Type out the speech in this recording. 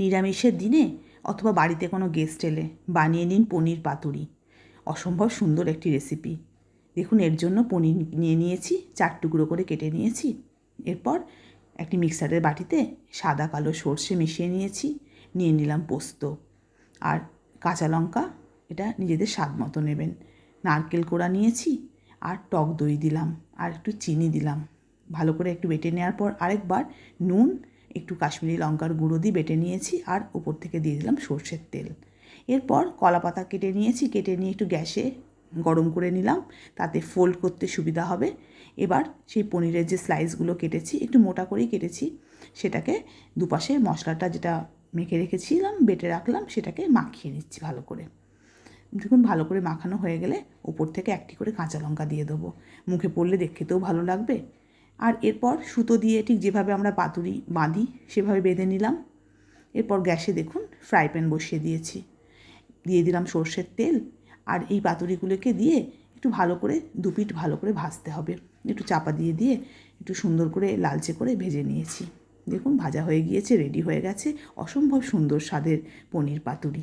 নিরামিষের দিনে অথবা বাড়িতে কোনো গেস্ট এলে বানিয়ে নিন পনির পাতুরি। অসম্ভব সুন্দর একটি রেসিপি। দেখুন, এর জন্য পনির নিয়ে নিয়েছি, 4 টুকরো করে কেটে নিয়েছি। এরপর একটি মিক্সারের বাটিতে সাদা কালো সর্ষে মিশিয়ে নিয়েছি, নিয়ে নিলাম পোস্ত আর কাঁচা লঙ্কা, এটা নিজেদের স্বাদ মতো নেবেন। নারকেল কোড়া নিয়েছি আর টক দই দিলাম আর একটু চিনি দিলাম। ভালো করে একটু বেটে নেওয়ার পর আরেকবার নুন, একটু কাশ্মীরি লঙ্কার গুঁড়ো দিয়ে বেটে নিয়েছি আর উপর থেকে দিয়ে দিলাম সর্ষের তেল। এরপর কলা পাতা কেটে নিয়েছি, কেটে নিয়ে একটু গ্যাসে গরম করে নিলাম, তাতে ফোল্ড করতে সুবিধা হবে। এবার সেই পনিরের যে স্লাইসগুলো কেটেছি, একটু মোটা করেই কেটেছি, সেটাকে দুপাশে মশলাটা যেটা মেখে রেখেছিলাম, বেটে রাখলাম, সেটাকে মাখিয়ে নিচ্ছি ভালো করে। দেখুন, ভালো করে মাখানো হয়ে গেলে উপর থেকে একটি করে কাঁচা লঙ্কা দিয়ে দেবো। মুখে পড়লে দেখতেও ভালো লাগবে। আর এরপর সুতো দিয়ে ঠিক যেভাবে আমরা পাতুরি বাঁধি সেভাবে বেঁধে নিলাম। এরপর গ্যাসে দেখুন ফ্রাই প্যান বসিয়ে দিয়েছি, দিয়ে দিলাম সর্ষের তেল আর এই পাতুরিগুলোকে দিয়ে একটু ভালো করে দুপিঠ ভালো করে ভাজতে হবে। একটু চাপা দিয়ে দিয়ে একটু সুন্দর করে লালচে করে ভেজে নিয়েছি। দেখুন, ভাজা হয়ে গিয়েছে, রেডি হয়ে গেছে অসম্ভব সুন্দর স্বাদের পনির পাতুরি।